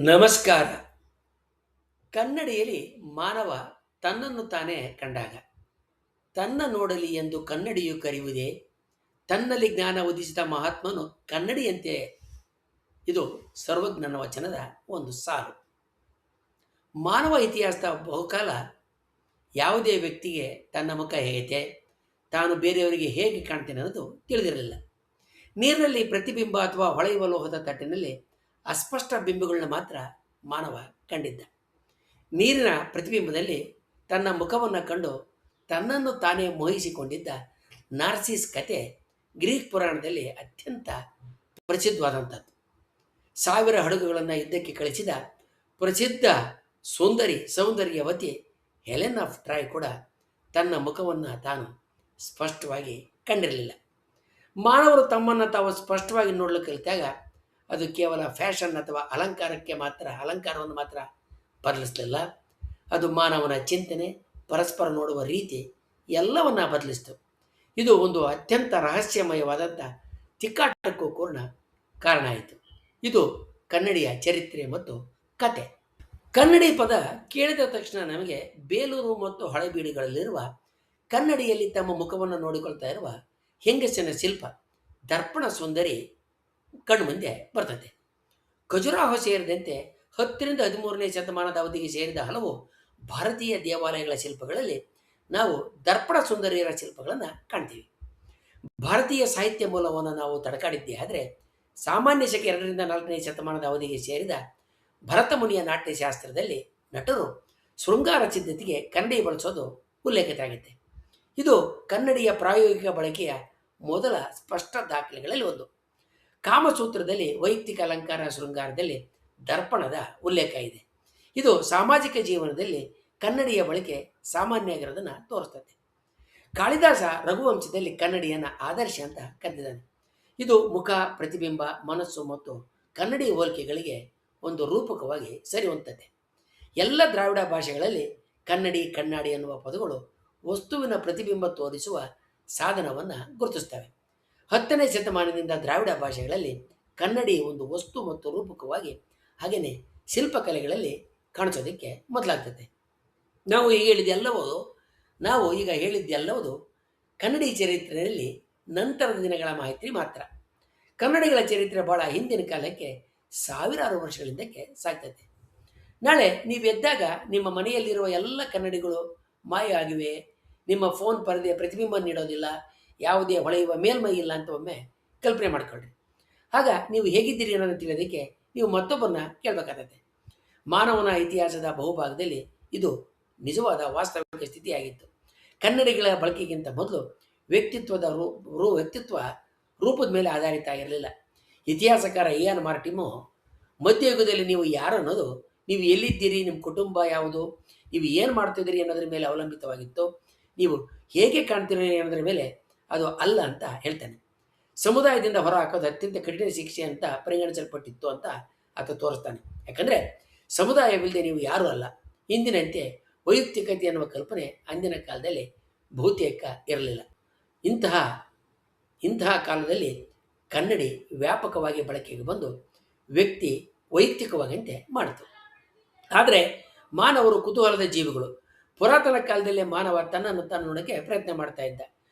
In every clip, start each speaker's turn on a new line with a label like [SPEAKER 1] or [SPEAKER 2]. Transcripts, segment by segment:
[SPEAKER 1] ನಮಸ್ಕಾರ. ಕನ್ನಡಿಯಲ್ಲಿ ಮಾನವ ತನ್ನನ್ನು ತಾನೇ ಕಂಡಾಗ, ತನ್ನ ನೋಡಲಿ ಎಂದು ಕನ್ನಡಿಯು ಕರೆಯುವುದೇ, ತನ್ನಲ್ಲಿ ಜ್ಞಾನ ಉದಿಸಿದ ಮಹಾತ್ಮನು ಕನ್ನಡಿಯಂತೆ. ಇದು ಸರ್ವಜ್ಞನ ವಚನದ ಒಂದು ಸಾಲು. ಮಾನವ ಇತಿಹಾಸದ ಬಹುಕಾಲ ಯಾವುದೇ ವ್ಯಕ್ತಿಗೆ ತನ್ನ ಮುಖ ಹೇಗೆ, ತಾನು ಬೇರೆಯವರಿಗೆ ಹೇಗೆ ಕಾಣ್ತೇನೆ ಅನ್ನೋದು ತಿಳಿದಿರಲಿಲ್ಲ. ನೀರಿನಲ್ಲಿ ಪ್ರತಿಬಿಂಬ ಅಥವಾ ಹೊಳೆಯುವ ಲೋಹದ ತಟ್ಟಿನಲ್ಲಿ ಅಸ್ಪಷ್ಟ ಬಿಂಬಗಳನ್ನ ಮಾತ್ರ ಮಾನವ ಕಂಡಿದ್ದ. ನೀರಿನ ಪ್ರತಿಬಿಂಬದಲ್ಲಿ ತನ್ನ ಮುಖವನ್ನು ಕಂಡು ತನ್ನನ್ನು ತಾನೇ ಮೋಹಿಸಿಕೊಂಡಿದ್ದ ನಾರ್ಸಿಸ್ ಕತೆ ಗ್ರೀಕ್ ಪುರಾಣದಲ್ಲಿ ಅತ್ಯಂತ ಪ್ರಸಿದ್ಧವಾದಂಥದ್ದು. 1000 ಹಡಗುಗಳನ್ನು ಯುದ್ಧಕ್ಕೆ ಕಳಿಸಿದ ಪ್ರಸಿದ್ಧ ಸೌಂದರ್ಯವತಿ ಹೆಲೆನ್ ಆಫ್ ಟ್ರಾಯ್ ಕೂಡ ತನ್ನ ಮುಖವನ್ನು ತಾನು ಸ್ಪಷ್ಟವಾಗಿ ಕಂಡಿರಲಿಲ್ಲ. ಮಾನವರು ತಮ್ಮನ್ನು ತಾವು ಸ್ಪಷ್ಟವಾಗಿ ನೋಡಲು ಕಲಿತಾಗ ಅದು ಕೇವಲ ಫ್ಯಾಷನ್ ಅಥವಾ ಅಲಂಕಾರವನ್ನು ಮಾತ್ರ ಬದಲಿಸಲಿಲ್ಲ. ಅದು ಮಾನವನ ಚಿಂತನೆ, ಪರಸ್ಪರ ನೋಡುವ ರೀತಿ ಎಲ್ಲವನ್ನ ಬದಲಿಸಿತು. ಇದು ಒಂದು ಅತ್ಯಂತ ರಹಸ್ಯಮಯವಾದಂಥ ತಿಕ್ಕಾಟಕ್ಕೂ ಕಾರಣ ಆಯಿತು. ಇದು ಕನ್ನಡಿಯ ಚರಿತ್ರೆ ಮತ್ತು ಕತೆ. ಕನ್ನಡಿ ಪದ ಕೇಳಿದ ತಕ್ಷಣ ನಮಗೆ ಬೇಲೂರು ಮತ್ತು ಹಳೆಬೀಡುಗಳಲ್ಲಿರುವ ಕನ್ನಡಿಯಲ್ಲಿ ತಮ್ಮ ಮುಖವನ್ನು ನೋಡಿಕೊಳ್ತಾ ಇರುವ ಹೆಂಗಸಿನ ಶಿಲ್ಪ ದರ್ಪಣ ಸುಂದರಿ ಕಣ್ಮುಂದೆ ಬರ್ತದೆ. ಖಜುರಾಹೋ ಸೇರಿದಂತೆ 10ರಿಂದ 13ನೇ ಶತಮಾನದ ಅವಧಿಗೆ ಸೇರಿದ ಹಲವು ಭಾರತೀಯ ದೇವಾಲಯಗಳ ಶಿಲ್ಪಗಳಲ್ಲಿ ನಾವು ದರ್ಪಣ ಸುಂದರಿಯರ ಶಿಲ್ಪಗಳನ್ನು ಕಾಣ್ತೀವಿ. ಭಾರತೀಯ ಸಾಹಿತ್ಯ ಮೂಲವನ್ನು ನಾವು ತಡಕಾಡಿದ್ದೇ ಆದರೆ ಸಾಮಾನ್ಯ ಶಕೆ 2ರಿಂದ 4ನೇ ಶತಮಾನದ ಅವಧಿಗೆ ಸೇರಿದ ಭರತ ಮುನಿಯ ನಾಟ್ಯಶಾಸ್ತ್ರದಲ್ಲಿ ನಟರು ಶೃಂಗಾರ ಸಿದ್ಧತೆಗೆ ಕನ್ನಡಿ ಬಳಸೋದು ಉಲ್ಲೇಖಿತವಾಗಿದೆ. ಇದು ಕನ್ನಡಿಯ ಪ್ರಾಯೋಗಿಕ ಬಳಕೆಯ ಮೊದಲ ಸ್ಪಷ್ಟ ದಾಖಲೆಗಳಲ್ಲಿ ಒಂದು. ಕಾಮಸೂತ್ರದಲ್ಲಿ ವೈಯಕ್ತಿಕ ಅಲಂಕಾರ ಶೃಂಗಾರದಲ್ಲಿ ದರ್ಪಣದ ಉಲ್ಲೇಖ ಇದೆ. ಇದು ಸಾಮಾಜಿಕ ಜೀವನದಲ್ಲಿ ಕನ್ನಡಿಯ ಬಳಕೆ ಸಾಮಾನ್ಯ ಆಗಿರೋದನ್ನು ತೋರಿಸ್ತದೆ. ಕಾಳಿದಾಸ ರಘುವಂಶದಲ್ಲಿ ಕನ್ನಡಿಯನ್ನು ಆದರ್ಶ ಅಂತ ಕರೆದಿದ್ದಾನೆ. ಇದು ಮುಖ, ಪ್ರತಿಬಿಂಬ, ಮನಸ್ಸು ಮತ್ತು ಕನ್ನಡಿ ಹೋಲಿಕೆಗಳಿಗೆ ಒಂದು ರೂಪಕವಾಗಿ ಸರಿಯುವಂಥದ್ದೇ. ಎಲ್ಲ ದ್ರಾವಿಡ ಭಾಷೆಗಳಲ್ಲಿ ಕನ್ನಡಿ, ಕಣ್ಣಾಡಿ ಎನ್ನುವ ಪದಗಳು ವಸ್ತುವಿನ ಪ್ರತಿಬಿಂಬ ತೋರಿಸುವ ಸಾಧನವನ್ನು ಗುರುತಿಸ್ತವೆ. 10ನೇ ಶತಮಾನದಿಂದ ದ್ರಾವಿಡ ಭಾಷೆಗಳಲ್ಲಿ ಕನ್ನಡಿ ಒಂದು ವಸ್ತು ಮತ್ತು ರೂಪಕವಾಗಿ, ಹಾಗೆಯೇ ಶಿಲ್ಪಕಲೆಗಳಲ್ಲಿ ಕಾಣಿಸೋದಕ್ಕೆ ಮೊದಲಾಗ್ತದೆ. ನಾವು ಈಗ ಹೇಳಿದ್ದೆಲ್ಲವೂ ಕನ್ನಡಿ ಚರಿತ್ರೆಯಲ್ಲಿ ನಂತರದ ದಿನಗಳ ಮಾಹಿತಿ ಮಾತ್ರ. ಕನ್ನಡಿಗಳ ಚರಿತ್ರೆ ಬಹಳ ಹಿಂದಿನ ಕಾಲಕ್ಕೆ, ಸಾವಿರಾರು ವರ್ಷಗಳಿಂದಕ್ಕೆ ಸಾಗ್ತದೆ. ನಾಳೆ ನೀವು ಎದ್ದಾಗ ನಿಮ್ಮ ಮನೆಯಲ್ಲಿರುವ ಎಲ್ಲ ಕನ್ನಡಿಗಳು ಮಾಯ ಆಗಿವೆ, ನಿಮ್ಮ ಫೋನ್ ಪರದೆ ಪ್ರತಿಬಿಂಬ ನೀಡೋದಿಲ್ಲ, ಯಾವುದೇ ಹೊಳೆಯುವ ಮೇಲ್ಮೈ ಇಲ್ಲ ಅಂತ ಒಮ್ಮೆ ಕಲ್ಪನೆ ಮಾಡಿಕೊಳ್ಳ್ರಿ. ಆಗ ನೀವು ಹೇಗಿದ್ದೀರಿ ಅನ್ನೋದನ್ನು ತಿಳಿಯೋದಕ್ಕೆ ನೀವು ಮತ್ತೊಬ್ಬರನ್ನ ಕೇಳಬೇಕಾಗತ್ತೆ. ಮಾನವನ ಇತಿಹಾಸದ ಬಹುಭಾಗದಲ್ಲಿ ಇದು ನಿಜವಾದ ವಾಸ್ತವಿಕ ಸ್ಥಿತಿಯಾಗಿತ್ತು. ಕನ್ನಡಿಗಳ ಬಳಕೆಗಿಂತ ಮೊದಲು ವ್ಯಕ್ತಿತ್ವ ರೂಪದ ಮೇಲೆ ಆಧಾರಿತ ಆಗಿರಲಿಲ್ಲ. ಇತಿಹಾಸಕಾರ ಇಯಾನ್ ಮಾರ್ಟಿಮೋ ಮಧ್ಯಯುಗದಲ್ಲಿ ನೀವು ಯಾರು ಅನ್ನೋದು, ನೀವು ಎಲ್ಲಿದ್ದೀರಿ, ನಿಮ್ಮ ಕುಟುಂಬ ಯಾವುದು, ನೀವು ಏನು ಮಾಡ್ತಿದ್ದೀರಿ ಅನ್ನೋದ್ರ ಮೇಲೆ ಅವಲಂಬಿತವಾಗಿತ್ತು. ನೀವು ಹೇಗೆ ಕಾಣ್ತೀರಿ ಅನ್ನೋದ್ರ ಮೇಲೆ ಅದು ಅಲ್ಲ ಅಂತ ಹೇಳ್ತಾನೆ. ಸಮುದಾಯದಿಂದ ಹೊರ ಹಾಕೋದು ಅತ್ಯಂತ ಕಠಿಣ ಶಿಕ್ಷೆ ಅಂತ ಪರಿಗಣಿಸಲ್ಪಟ್ಟಿತ್ತು ಅಂತ ಆತ ತೋರಿಸ್ತಾನೆ. ಯಾಕಂದರೆ ಸಮುದಾಯವಿಲ್ಲದೆ ನೀವು ಯಾರೂ ಅಲ್ಲ. ಇಂದಿನಂತೆ ವೈಯಕ್ತಿಕತೆ ಎನ್ನುವ ಕಲ್ಪನೆ ಅಂದಿನ ಕಾಲದಲ್ಲಿ ಬಹುತೇಕ ಇರಲಿಲ್ಲ. ಇಂತಹ ಕಾಲದಲ್ಲಿ ಕನ್ನಡಿ ವ್ಯಾಪಕವಾಗಿ ಬಳಕೆಗೆ ಬಂದು ವ್ಯಕ್ತಿ ವೈಯಕ್ತಿಕವಾಗಂತೆ ಮಾಡಿತು. ಆದರೆ ಮಾನವರು ಕುತೂಹಲದ ಜೀವಿಗಳು. ಪುರಾತನ ಕಾಲದಲ್ಲೇ ಮಾನವ ತನ್ನನ್ನು ತಾನು ನೋಡೋಕ್ಕೆ ಪ್ರಯತ್ನ ಮಾಡ್ತಾ ಇದ್ದ.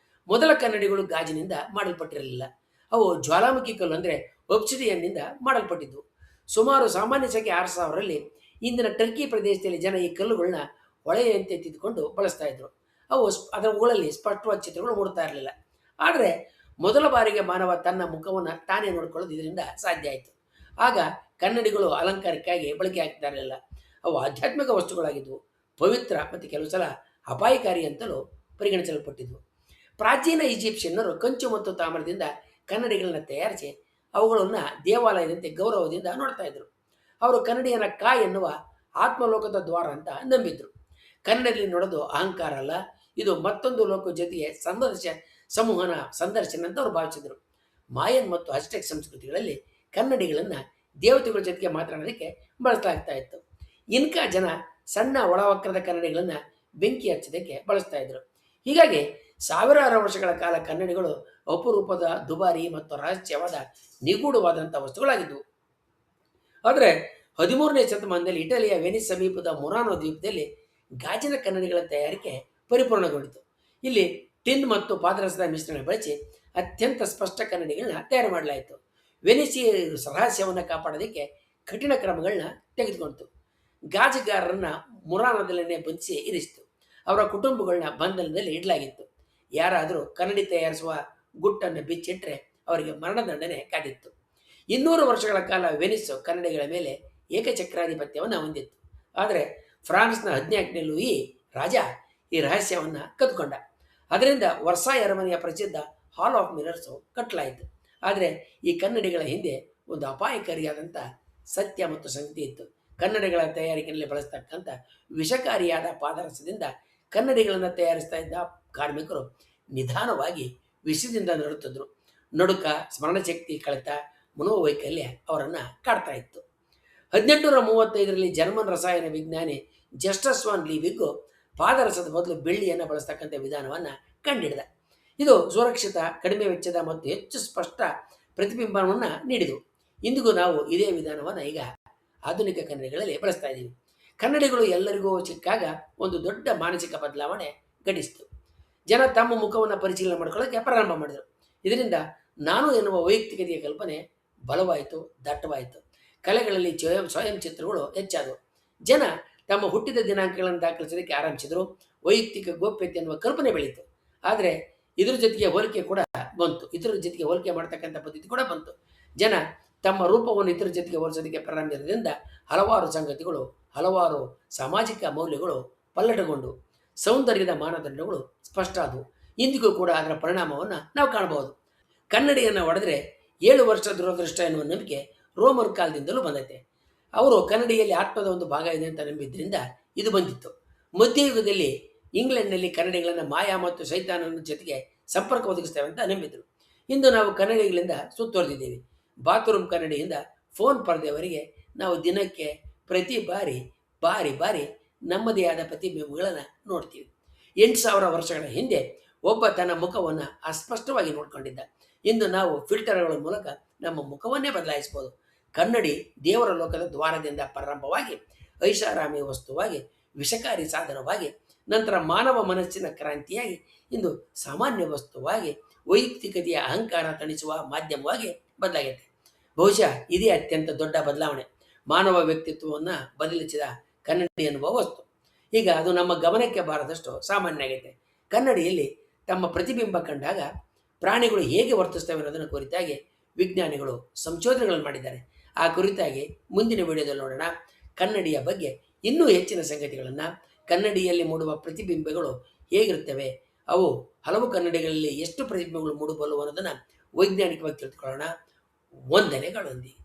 [SPEAKER 1] ಮೊದಲ ಕನ್ನಡಿಗಳು ಗಾಜಿನಿಂದ ಮಾಡಲ್ಪಟ್ಟಿರಲಿಲ್ಲ. ಅವು ಜ್ವಾಲಾಮುಖಿ ಕಲ್ಲು ಅಂದರೆ ಒಬ್ಸಿಡಿಯನ್ನಿಂದ ಮಾಡಲ್ಪಟ್ಟಿದ್ದವು. ಸುಮಾರು ಸಾಮಾನ್ಯ ಶಕೆ 6000ರಲ್ಲಿ ಇಂದಿನ ಟರ್ಕಿ ಪ್ರದೇಶದಲ್ಲಿ ಜನ ಈ ಕಲ್ಲುಗಳನ್ನ ಹೊಳೆಯಂತೆ ತಿದ್ದುಕೊಂಡು ಬಳಸ್ತಾ ಇದ್ರು. ಅವುಗಳಲ್ಲಿ ಸ್ಪಷ್ಟವಾದ ಚಿತ್ರಗಳು ಮೂಡ್ತಾ ಇರಲಿಲ್ಲ. ಆದರೆ ಮೊದಲ ಬಾರಿಗೆ ಮಾನವ ತನ್ನ ಮುಖವನ್ನು ತಾನೇ ನೋಡ್ಕೊಳ್ಳೋದು ಇದರಿಂದ ಸಾಧ್ಯ ಆಯಿತು. ಆಗ ಕನ್ನಡಿಗಳು ಅಲಂಕಾರಕ್ಕಾಗಿ ಬಳಕೆ ಆಗ್ತಾ ಇರಲಿಲ್ಲ. ಅವು ಆಧ್ಯಾತ್ಮಿಕ ವಸ್ತುಗಳಾಗಿದ್ದವು, ಪವಿತ್ರ ಮತ್ತು ಕೆಲವು ಸಲ ಅಪಾಯಕಾರಿ ಅಂತಲೂ ಪರಿಗಣಿಸಲ್ಪಟ್ಟಿದ್ವು. ಪ್ರಾಚೀನ ಈಜಿಪ್ಷಿಯನ್ನರು ಕಂಚು ಮತ್ತು ತಾಮ್ರದಿಂದ ಕನ್ನಡಿಗಳನ್ನು ತಯಾರಿಸಿ ಅವುಗಳನ್ನು ದೇವಾಲಯದಂತೆ ಗೌರವದಿಂದ ನೋಡ್ತಾ ಇದ್ರು. ಅವರು ಕನ್ನಡಿಯನ್ನು ಎನ್ನುವ ಆತ್ಮಲೋಕದ ದ್ವಾರ ಅಂತ ನಂಬಿದ್ರು. ಕನ್ನಡದಲ್ಲಿ ನೋಡೋದು ಅಹಂಕಾರ ಅಲ್ಲ, ಇದು ಮತ್ತೊಂದು ಲೋಕ ಜೊತೆಗೆ ಸಂದರ್ಶನ ಅಂತ ಅವರು ಭಾವಿಸಿದರು. ಮಾಯನ್ ಮತ್ತು ಅಸ್ಟೆಕ್ ಸಂಸ್ಕೃತಿಗಳಲ್ಲಿ ಕನ್ನಡಿಗಳನ್ನು ದೇವತೆಗಳ ಜೊತೆಗೆ ಮಾತನಾಡೋದಕ್ಕೆ ಬಳಸಲಾಗ್ತಾ ಇತ್ತು. ಇನ್ಕಾ ಜನ ಸಣ್ಣ ಒಳವಕ್ರದ ಕನ್ನಡಿಗಳನ್ನು ಬೆಂಕಿ ಹಚ್ಚೋದಕ್ಕೆ ಬಳಸ್ತಾ ಇದ್ರು. ಹೀಗಾಗಿ ಸಾವಿರಾರು ವರ್ಷಗಳ ಕಾಲ ಕನ್ನಡಿಗಳು ಅಪರೂಪದ, ದುಬಾರಿ ಮತ್ತು ರಹಸ್ಯವಾದ, ನಿಗೂಢವಾದಂಥ ವಸ್ತುಗಳಾಗಿದ್ದವು. ಆದರೆ 13ನೇ ಶತಮಾನದಲ್ಲಿ ಇಟಲಿಯ ವೆನಿಸ್ ಸಮೀಪದ ಮುರಾನೋ ದ್ವೀಪದಲ್ಲಿ ಗಾಜಿನ ಕನ್ನಡಿಗಳ ತಯಾರಿಕೆ ಪರಿಪೂರ್ಣಗೊಂಡಿತು. ಇಲ್ಲಿ ಟಿನ್ ಮತ್ತು ಪಾದರಸದ ಮಿಶ್ರಣ ಬಳಸಿ ಅತ್ಯಂತ ಸ್ಪಷ್ಟ ಕನ್ನಡಿಗಳನ್ನ ತಯಾರು ಮಾಡಲಾಯಿತು. ವೆನಿಸಿಯರು ರಹಸ್ಯವನ್ನು ಕಾಪಾಡೋದಕ್ಕೆ ಕಠಿಣ ಕ್ರಮಗಳನ್ನ ತೆಗೆದುಕೊಂಡಿತು. ಗಾಜುಗಾರರನ್ನ ಮುರಾನೋದಲ್ಲೇ ಬಂಧಿಸಿ ಇರಿಸಿತು. ಅವರ ಕುಟುಂಬಗಳನ್ನ ಬಂಧನದಲ್ಲಿ ಇಡಲಾಗಿತ್ತು. ಯಾರಾದರೂ ಕನ್ನಡಿ ತಯಾರಿಸುವ ಗುಟ್ಟನ್ನು ಬಿಚ್ಚಿಟ್ರೆ ಅವರಿಗೆ ಮರಣದಂಡನೆ ಕಾದಿತ್ತು. 200 ವರ್ಷಗಳ ಕಾಲ ವೆನಿಸ್ ಕನ್ನಡಿಗಳ ಮೇಲೆ ಏಕಚಕ್ರಾಧಿಪತ್ಯವನ್ನು ಹೊಂದಿತ್ತು. ಆದರೆ ಫ್ರಾನ್ಸ್ನ 14ನೇ ಲೂಯಿ ರಾಜ ಈ ರಹಸ್ಯವನ್ನು ಕದ್ದುಕೊಂಡ. ಅದರಿಂದ ವರ್ಸಾಯ್ ಅರಮನೆಯ ಪ್ರಸಿದ್ಧ ಹಾಲ್ ಆಫ್ ಮಿರರ್ಸು ಕಟ್ಟಲಾಯಿತು. ಆದರೆ ಈ ಕನ್ನಡಿಗಳ ಹಿಂದೆ ಒಂದು ಅಪಾಯಕಾರಿಯಾದಂಥ ಸತ್ಯ ಮತ್ತು ಸಂಗತಿ ಇತ್ತು. ಕನ್ನಡಿಗಳ ತಯಾರಿಕೆಯಲ್ಲಿ ಬಳಸ್ತಕ್ಕಂಥ ವಿಷಕಾರಿಯಾದ ಪಾದರಸದಿಂದ ಕನ್ನಡಿಗಳನ್ನು ತಯಾರಿಸ್ತಾ ಇದ್ದ ಕಾರ್ಮಿಕರು ನಿಧಾನವಾಗಿ ವಿಷದಿಂದ ನಡುತ್ತಿದ್ರು. ನಡುಕ, ಸ್ಮರಣಶಕ್ತಿ ಕಳೆತ, ಮನೋವೈಕಲ್ಯ ಅವರನ್ನು ಕಾಡ್ತಾ ಇತ್ತು. 1835ರಲ್ಲಿ ಜರ್ಮನ್ ರಸಾಯನ ವಿಜ್ಞಾನಿ ಜಸ್ಟಸ್ ವಾನ್ ಲೀವಿಗ್ ಪಾದರಸದ ಬದಲು ಬೆಳ್ಳಿಯನ್ನು ಬಳಸ್ತಕ್ಕಂಥ ವಿಧಾನವನ್ನು ಕಂಡುಹಿಡಿದ. ಇದು ಸುರಕ್ಷಿತ, ಕಡಿಮೆ ವೆಚ್ಚದ ಮತ್ತು ಹೆಚ್ಚು ಸ್ಪಷ್ಟ ಪ್ರತಿಬಿಂಬವನ್ನು ನೀಡಿದವು. ಇಂದಿಗೂ ನಾವು ಇದೇ ವಿಧಾನವನ್ನು ಈಗ ಆಧುನಿಕ ಕನ್ನಡಿಗಳಲ್ಲಿ ಬಳಸ್ತಾ ಇದ್ದೀವಿ. ಕನ್ನಡಿಗಳು ಎಲ್ಲರಿಗೂ ಸಿಕ್ಕಾಗ ಒಂದು ದೊಡ್ಡ ಮಾನಸಿಕ ಬದಲಾವಣೆ ಘಟಿಸಿತು. ಜನ ತಮ್ಮ ಮುಖವನ್ನು ಪರಿಶೀಲನೆ ಮಾಡ್ಕೊಳ್ಳೋಕ್ಕೆ ಪ್ರಾರಂಭ ಮಾಡಿದರು. ಇದರಿಂದ ನಾನು ಎನ್ನುವ ವೈಯಕ್ತಿಕತೆಯ ಕಲ್ಪನೆ ಬಲವಾಯಿತು, ದಟ್ಟವಾಯಿತು. ಕಲೆಗಳಲ್ಲಿ ಸ್ವಯಂ ಚಿತ್ರಗಳು ಹೆಚ್ಚಾದವು. ಜನ ತಮ್ಮ ಹುಟ್ಟಿದ ದಿನಾಂಕಗಳನ್ನು ದಾಖಲಿಸೋದಕ್ಕೆ ಆರಂಭಿಸಿದರು. ವೈಯಕ್ತಿಕ ಗೋಪ್ಯತೆ ಎನ್ನುವ ಕಲ್ಪನೆ ಬೆಳೀತು. ಆದರೆ ಇದ್ರ ಜೊತೆಗೆ ಹೋಲಿಕೆ ಕೂಡ ಬಂತು. ಇತರ ಜೊತೆಗೆ ಹೋಲಿಕೆ ಮಾಡ್ತಕ್ಕಂಥ ಪದ್ಧತಿ ಕೂಡ ಬಂತು. ಜನ ತಮ್ಮ ರೂಪವನ್ನು ಇತರ ಜೊತೆಗೆ ಹೋಲಿಸೋದಕ್ಕೆ ಪ್ರಾರಂಭಿಸಿದ್ರಿಂದ ಹಲವಾರು ಸಂಗತಿಗಳು, ಹಲವಾರು ಸಾಮಾಜಿಕ ಮೌಲ್ಯಗಳು ಪಲ್ಲಟಗೊಂಡು ಸೌಂದರ್ಯದ ಮಾನದಂಡಗಳು ಸ್ಪಷ್ಟ ಆದವು. ಇಂದಿಗೂ ಕೂಡ ಅದರ ಪರಿಣಾಮವನ್ನು ನಾವು ಕಾಣಬಹುದು. ಕನ್ನಡಿಯನ್ನು ಹೊಡೆದ್ರೆ 7 ವರ್ಷ ದುರದೃಷ್ಟ ಎನ್ನುವ ನಂಬಿಕೆ ರೋಮನ್ ಕಾಲದಿಂದಲೂ ಬಂದೈತೆ. ಅವರು ಕನ್ನಡಿಯಲ್ಲಿ ಆತ್ಮದ ಒಂದು ಭಾಗ ಇದೆ ಅಂತ ನಂಬಿದ್ರಿಂದ ಇದು ಬಂದಿತ್ತು. ಮಧ್ಯಯುಗದಲ್ಲಿ ಇಂಗ್ಲೆಂಡ್ನಲ್ಲಿ ಕನ್ನಡಿಗಳನ್ನು ಮಾಯಾ ಮತ್ತು ಸೈತಾನನ ಜೊತೆಗೆ ಸಂಪರ್ಕ ಒದಗಿಸ್ತೇವೆ ಅಂತ ನಂಬಿದ್ರು. ಇಂದು ನಾವು ಕನ್ನಡಿಗಳಿಂದ ಸುತ್ತುವರೆದಿದ್ದೇವೆ. ಬಾತ್ರೂಮ್ ಕನ್ನಡಿಯಿಂದ ಫೋನ್ ಪರದೆಯವರೆಗೆ ನಾವು ದಿನಕ್ಕೆ ಪ್ರತಿ ಬಾರಿ ಬಾರಿ ನಮ್ಮದೇ ಆದ ಪ್ರತಿಬಿಂಬಗಳನ್ನು ನೋಡ್ತೀವಿ. 8,000 ವರ್ಷಗಳ ಹಿಂದೆ ಒಬ್ಬ ತನ್ನ ಮುಖವನ್ನು ಅಸ್ಪಷ್ಟವಾಗಿ ನೋಡ್ಕೊಂಡಿದ್ದ. ಇಂದು ನಾವು ಫಿಲ್ಟರ್ಗಳ ಮೂಲಕ ನಮ್ಮ ಮುಖವನ್ನೇ ಬದಲಾಯಿಸಬಹುದು. ಕನ್ನಡಿ ದೇವರ ಲೋಕದ ದ್ವಾರದಿಂದ ಪ್ರಾರಂಭವಾಗಿ ಐಷಾರಾಮಿ ವಸ್ತುವಾಗಿ, ವಿಷಕಾರಿ ಸಾಧನವಾಗಿ, ನಂತರ ಮಾನವ ಮನಸ್ಸಿನ ಕ್ರಾಂತಿಯಾಗಿ, ಇಂದು ಸಾಮಾನ್ಯ ವಸ್ತುವಾಗಿ, ವೈಯಕ್ತಿಕತೆಯ ಅಹಂಕಾರ ತಣಿಸುವ ಮಾಧ್ಯಮವಾಗಿ ಬದಲಾಗೈತೆ. ಬಹುಶಃ ಇದೇ ಅತ್ಯಂತ ದೊಡ್ಡ ಬದಲಾವಣೆ. ಮಾನವ ವ್ಯಕ್ತಿತ್ವವನ್ನು ಬದಲಿಸಿದ ಕನ್ನಡಿ ಎನ್ನುವ ವಸ್ತು ಈಗ ಅದು ನಮ್ಮ ಗಮನಕ್ಕೆ ಬಾರದಷ್ಟು ಸಾಮಾನ್ಯ ಆಗೈತೆ. ಕನ್ನಡಿಯಲ್ಲಿ ತಮ್ಮ ಪ್ರತಿಬಿಂಬ ಕಂಡಾಗ ಪ್ರಾಣಿಗಳು ಹೇಗೆ ವರ್ತಿಸ್ತವೆ ಅನ್ನೋದನ್ನು ಕುರಿತಾಗಿ ವಿಜ್ಞಾನಿಗಳು ಸಂಶೋಧನೆಗಳನ್ನು ಮಾಡಿದ್ದಾರೆ. ಆ ಕುರಿತಾಗಿ ಮುಂದಿನ ವಿಡಿಯೋದಲ್ಲಿ ನೋಡೋಣ. ಕನ್ನಡಿಯ ಬಗ್ಗೆ ಇನ್ನೂ ಹೆಚ್ಚಿನ ಸಂಗತಿಗಳನ್ನು, ಕನ್ನಡಿಯಲ್ಲಿ ಮೂಡುವ ಪ್ರತಿಬಿಂಬಗಳು ಹೇಗಿರುತ್ತವೆ, ಅವು ಹಲವು ಕನ್ನಡಿಗಳಲ್ಲಿ ಎಷ್ಟು ಪ್ರತಿಬಿಂಬಗಳು ಮೂಡಬಲ್ಲವು ಅನ್ನೋದನ್ನು ವೈಜ್ಞಾನಿಕವಾಗಿ ತಿಳಿದುಕೊಳ್ಳೋಣ. ವಂದನೆಗಳೊಂದಿಗೆ.